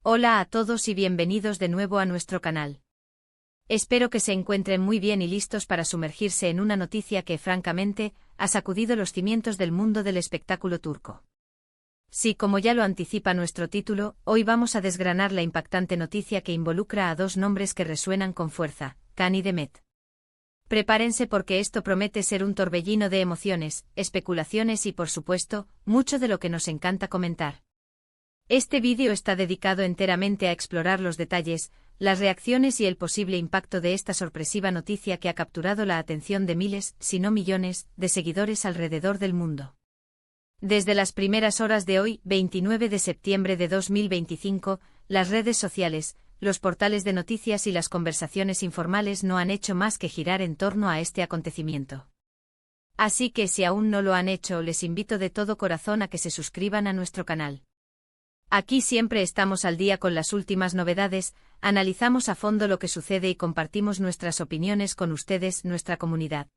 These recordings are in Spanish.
Hola a todos y bienvenidos de nuevo a nuestro canal. Espero que se encuentren muy bien y listos para sumergirse en una noticia que, francamente, ha sacudido los cimientos del mundo del espectáculo turco. Sí, como ya lo anticipa nuestro título, hoy vamos a desgranar la impactante noticia que involucra a dos nombres que resuenan con fuerza, Can y Demet. Prepárense porque esto promete ser un torbellino de emociones, especulaciones y, por supuesto, mucho de lo que nos encanta comentar. Este vídeo está dedicado enteramente a explorar los detalles, las reacciones y el posible impacto de esta sorpresiva noticia que ha capturado la atención de miles, si no millones, de seguidores alrededor del mundo. Desde las primeras horas de hoy, 29 de septiembre de 2025, las redes sociales, los portales de noticias y las conversaciones informales no han hecho más que girar en torno a este acontecimiento. Así que si aún no lo han hecho, les invito de todo corazón a que se suscriban a nuestro canal. Aquí siempre estamos al día con las últimas novedades, analizamos a fondo lo que sucede y compartimos nuestras opiniones con ustedes, nuestra comunidad.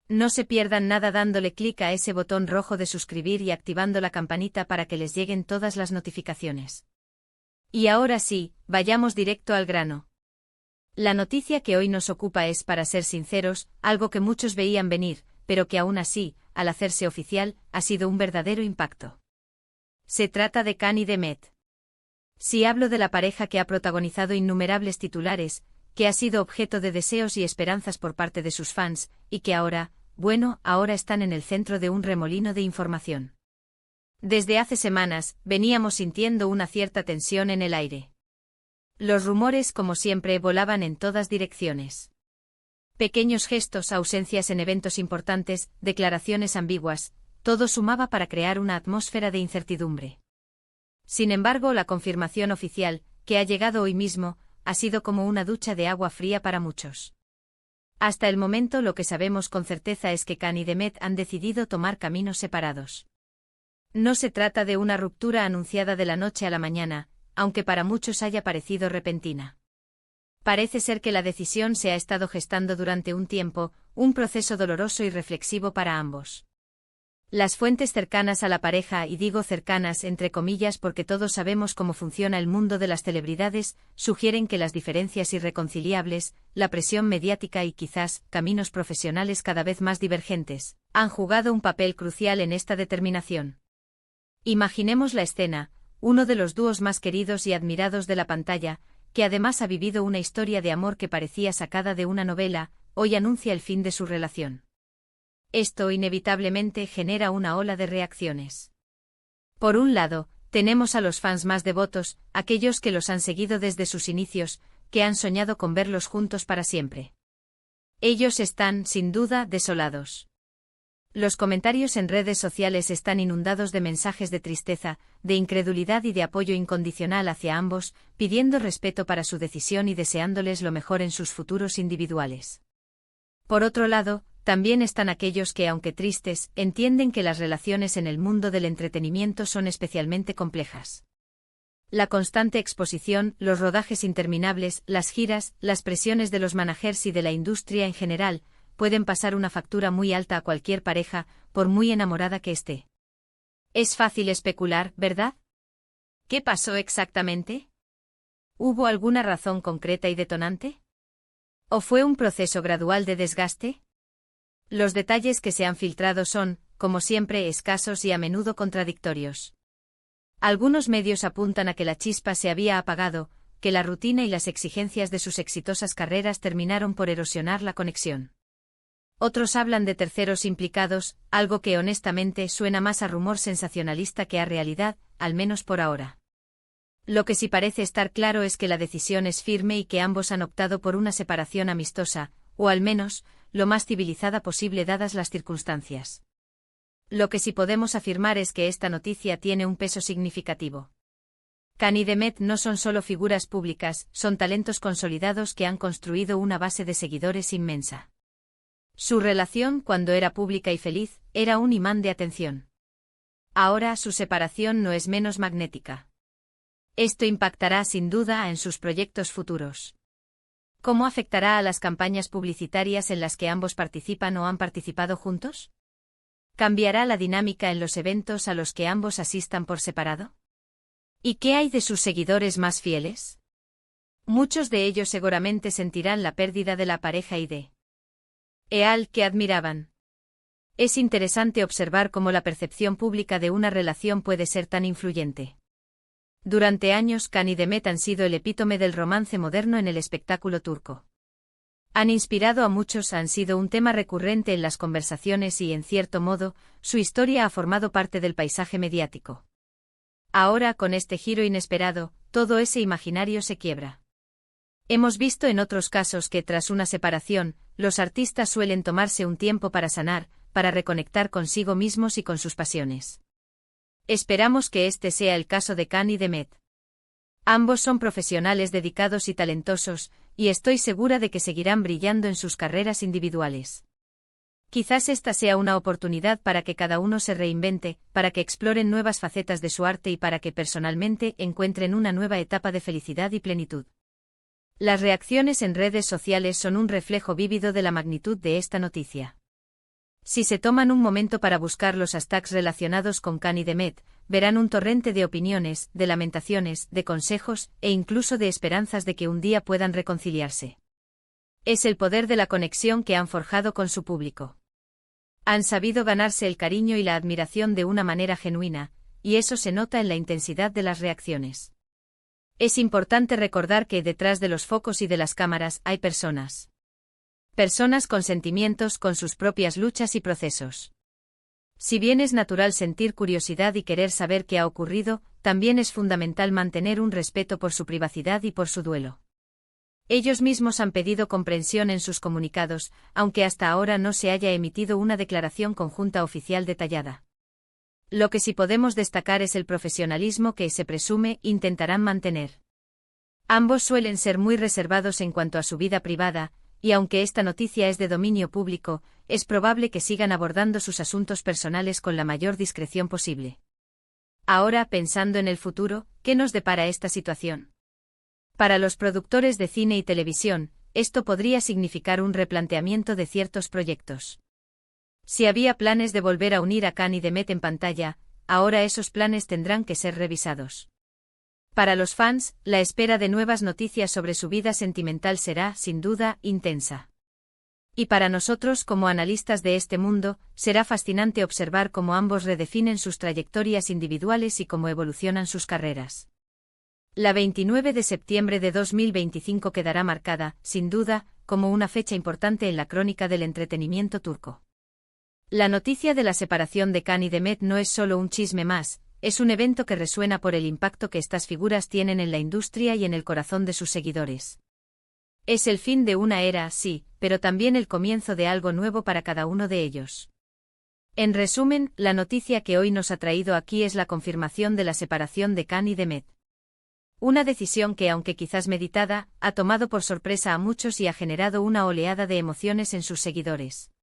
No se pierdan nada dándole clic a ese botón rojo de suscribir y activando la campanita para que les lleguen todas las notificaciones. Y ahora sí, vayamos directo al grano. La noticia que hoy nos ocupa es, para ser sinceros, algo que muchos veían venir, pero que aún así, al hacerse oficial, ha sido un verdadero impacto. Se trata de Can y Demet. Si hablo de la pareja que ha protagonizado innumerables titulares, que ha sido objeto de deseos y esperanzas por parte de sus fans, y que ahora están en el centro de un remolino de información. Desde hace semanas, veníamos sintiendo una cierta tensión en el aire. Los rumores, como siempre, volaban en todas direcciones. Pequeños gestos, ausencias en eventos importantes, declaraciones ambiguas, todo sumaba para crear una atmósfera de incertidumbre. Sin embargo, la confirmación oficial, que ha llegado hoy mismo, ha sido como una ducha de agua fría para muchos. Hasta el momento lo que sabemos con certeza es que Can y Demet han decidido tomar caminos separados. No se trata de una ruptura anunciada de la noche a la mañana, aunque para muchos haya parecido repentina. Parece ser que la decisión se ha estado gestando durante un tiempo, un proceso doloroso y reflexivo para ambos. Las fuentes cercanas a la pareja, y digo cercanas entre comillas porque todos sabemos cómo funciona el mundo de las celebridades, sugieren que las diferencias irreconciliables, la presión mediática y quizás caminos profesionales cada vez más divergentes, han jugado un papel crucial en esta determinación. Imaginemos la escena: uno de los dúos más queridos y admirados de la pantalla, que además ha vivido una historia de amor que parecía sacada de una novela, hoy anuncia el fin de su relación. Esto inevitablemente genera una ola de reacciones. Por un lado, tenemos a los fans más devotos, aquellos que los han seguido desde sus inicios, que han soñado con verlos juntos para siempre. Ellos están, sin duda, desolados. Los comentarios en redes sociales están inundados de mensajes de tristeza, de incredulidad y de apoyo incondicional hacia ambos, pidiendo respeto para su decisión y deseándoles lo mejor en sus futuros individuales. Por otro lado, también están aquellos que, aunque tristes, entienden que las relaciones en el mundo del entretenimiento son especialmente complejas. La constante exposición, los rodajes interminables, las giras, las presiones de los managers y de la industria en general, pueden pasar una factura muy alta a cualquier pareja, por muy enamorada que esté. Es fácil especular, ¿verdad? ¿Qué pasó exactamente? ¿Hubo alguna razón concreta y detonante? ¿O fue un proceso gradual de desgaste? Los detalles que se han filtrado son, como siempre, escasos y a menudo contradictorios. Algunos medios apuntan a que la chispa se había apagado, que la rutina y las exigencias de sus exitosas carreras terminaron por erosionar la conexión. Otros hablan de terceros implicados, algo que honestamente suena más a rumor sensacionalista que a realidad, al menos por ahora. Lo que sí parece estar claro es que la decisión es firme y que ambos han optado por una separación amistosa, o al menos, lo más civilizada posible dadas las circunstancias. Lo que sí podemos afirmar es que esta noticia tiene un peso significativo. Can y Demet no son solo figuras públicas, son talentos consolidados que han construido una base de seguidores inmensa. Su relación, cuando era pública y feliz, era un imán de atención. Ahora su separación no es menos magnética. Esto impactará sin duda en sus proyectos futuros. ¿Cómo afectará a las campañas publicitarias en las que ambos participan o han participado juntos? ¿Cambiará la dinámica en los eventos a los que ambos asistan por separado? ¿Y qué hay de sus seguidores más fieles? Muchos de ellos seguramente sentirán la pérdida de la pareja y de Eal que admiraban. Es interesante observar cómo la percepción pública de una relación puede ser tan influyente. Durante años, Can y Demet han sido el epítome del romance moderno en el espectáculo turco. Han inspirado a muchos, han sido un tema recurrente en las conversaciones y, en cierto modo, su historia ha formado parte del paisaje mediático. Ahora, con este giro inesperado, todo ese imaginario se quiebra. Hemos visto en otros casos que, tras una separación, los artistas suelen tomarse un tiempo para sanar, para reconectar consigo mismos y con sus pasiones. Esperamos que este sea el caso de Can y Demet. Ambos son profesionales dedicados y talentosos, y estoy segura de que seguirán brillando en sus carreras individuales. Quizás esta sea una oportunidad para que cada uno se reinvente, para que exploren nuevas facetas de su arte y para que personalmente encuentren una nueva etapa de felicidad y plenitud. Las reacciones en redes sociales son un reflejo vívido de la magnitud de esta noticia. Si se toman un momento para buscar los hashtags relacionados con Can y Demet, verán un torrente de opiniones, de lamentaciones, de consejos, e incluso de esperanzas de que un día puedan reconciliarse. Es el poder de la conexión que han forjado con su público. Han sabido ganarse el cariño y la admiración de una manera genuina, y eso se nota en la intensidad de las reacciones. Es importante recordar que detrás de los focos y de las cámaras hay personas. Personas con sentimientos, con sus propias luchas y procesos. Si bien es natural sentir curiosidad y querer saber qué ha ocurrido, también es fundamental mantener un respeto por su privacidad y por su duelo. Ellos mismos han pedido comprensión en sus comunicados, aunque hasta ahora no se haya emitido una declaración conjunta oficial detallada. Lo que sí podemos destacar es el profesionalismo que, se presume, intentarán mantener. Ambos suelen ser muy reservados en cuanto a su vida privada, y aunque esta noticia es de dominio público, es probable que sigan abordando sus asuntos personales con la mayor discreción posible. Ahora, pensando en el futuro, ¿qué nos depara esta situación? Para los productores de cine y televisión, esto podría significar un replanteamiento de ciertos proyectos. Si había planes de volver a unir a Can y Demet en pantalla, ahora esos planes tendrán que ser revisados. Para los fans, la espera de nuevas noticias sobre su vida sentimental será, sin duda, intensa. Y para nosotros, como analistas de este mundo, será fascinante observar cómo ambos redefinen sus trayectorias individuales y cómo evolucionan sus carreras. La 29 de septiembre de 2025 quedará marcada, sin duda, como una fecha importante en la crónica del entretenimiento turco. La noticia de la separación de Can y Demet no es solo un chisme más, es un evento que resuena por el impacto que estas figuras tienen en la industria y en el corazón de sus seguidores. Es el fin de una era, sí, pero también el comienzo de algo nuevo para cada uno de ellos. En resumen, la noticia que hoy nos ha traído aquí es la confirmación de la separación de Can y Demet. Una decisión que, aunque quizás meditada, ha tomado por sorpresa a muchos y ha generado una oleada de emociones en sus seguidores.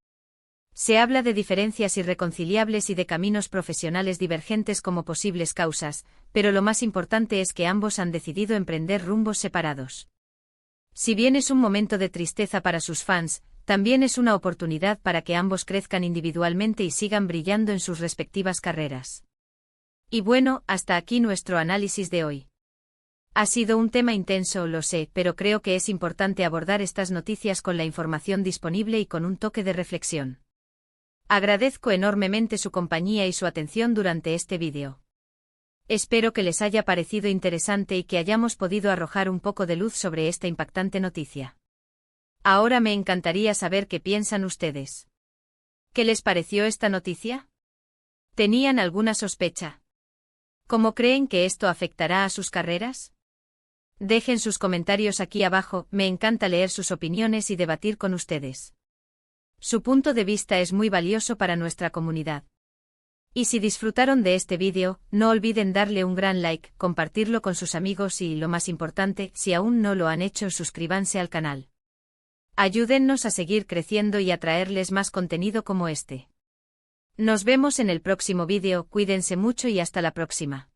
Se habla de diferencias irreconciliables y de caminos profesionales divergentes como posibles causas, pero lo más importante es que ambos han decidido emprender rumbos separados. Si bien es un momento de tristeza para sus fans, también es una oportunidad para que ambos crezcan individualmente y sigan brillando en sus respectivas carreras. Y bueno, hasta aquí nuestro análisis de hoy. Ha sido un tema intenso, lo sé, pero creo que es importante abordar estas noticias con la información disponible y con un toque de reflexión. Agradezco enormemente su compañía y su atención durante este vídeo. Espero que les haya parecido interesante y que hayamos podido arrojar un poco de luz sobre esta impactante noticia. Ahora me encantaría saber qué piensan ustedes. ¿Qué les pareció esta noticia? ¿Tenían alguna sospecha? ¿Cómo creen que esto afectará a sus carreras? Dejen sus comentarios aquí abajo, me encanta leer sus opiniones y debatir con ustedes. Su punto de vista es muy valioso para nuestra comunidad. Y si disfrutaron de este vídeo, no olviden darle un gran like, compartirlo con sus amigos y, lo más importante, si aún no lo han hecho, suscríbanse al canal. Ayúdennos a seguir creciendo y a traerles más contenido como este. Nos vemos en el próximo vídeo, cuídense mucho y hasta la próxima.